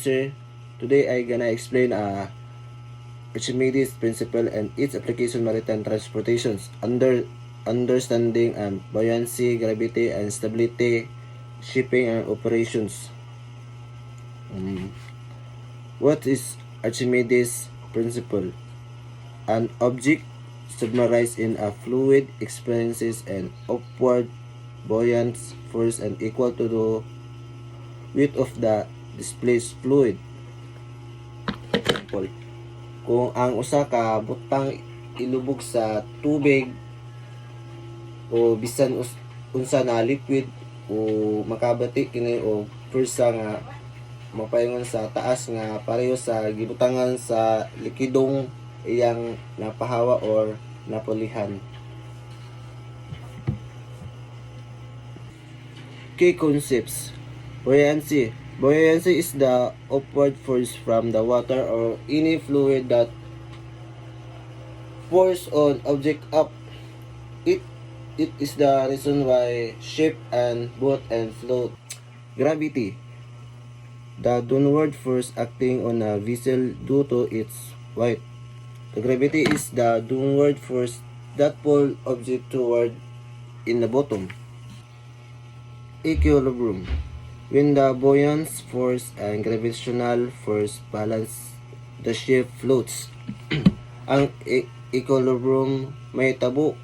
sir. Today I gonna explain Archimedes principle and its application maritime transportations. Understanding buoyancy, gravity, and stability, shipping and operations. What is Archimedes principle? An object submerged in a fluid experiences an upward buoyant force and equal to the weight of the displaced fluid. Example, kung ang usa ka butang ilubog sa tubig o bisan unsa na liquid o makabati kini o pwersa nga mapaingon sa taas nga pareho sa gibutangan sa likidong iyang napahawa or napulihan. Key concepts. Buoyancy. Buoyancy is the upward force from the water or any fluid that force on object up. It is the reason why ship and boat and float. Gravity. The downward force acting on a vessel due to its weight. The gravity is the downward force that pull object toward in the bottom. Equilibrium. When the buoyant force and gravitational force balance, the ship floats. Ang equilibrium may tabo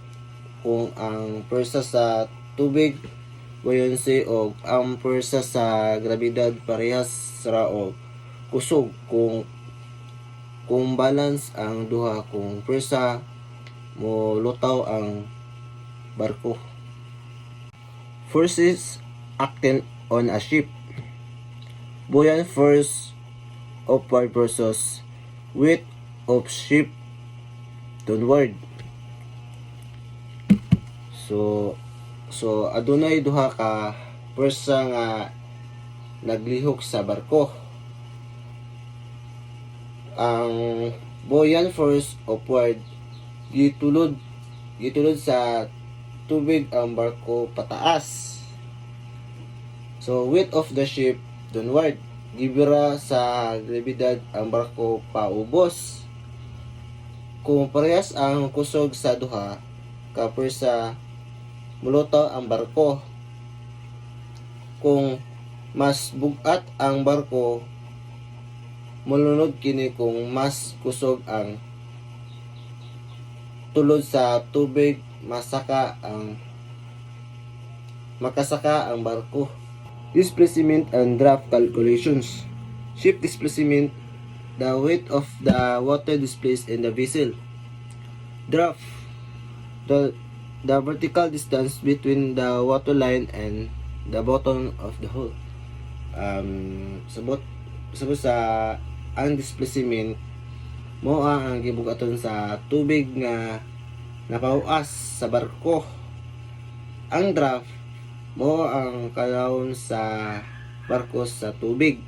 kung ang pwersa sa tubig buoyancy o ang pwersa sa grabidad parehas ra o kusog kung balance ang duha kung pwersa mo lutaw ang barko. Forces acting on a ship. Buoyant force upward versus weight of ship downward. So adunay duha ka pwersa nga naglihok sa barko. Ang buoyant force upward gitulod sa tubig ang barko pataas. So weight of the ship downward gibira sa grabidad ang barko paubos. Kung parehas ang kusog sa duha ka pwersa mulutaw ang barko. Kung mas bugat ang barko mulunod kini kung mas kusog ang tulod sa tubig makasaka ang barko. Displacement and draft calculations. Ship displacement, the weight of the water displaced in the vessel. Draft, the vertical distance between the water line and the bottom of the hull. Sabot sa ang displacement mo ang gibugaton sa tubig nga napahuas sa barko. Ang draft mo ang kalawon sa barko sa tubig.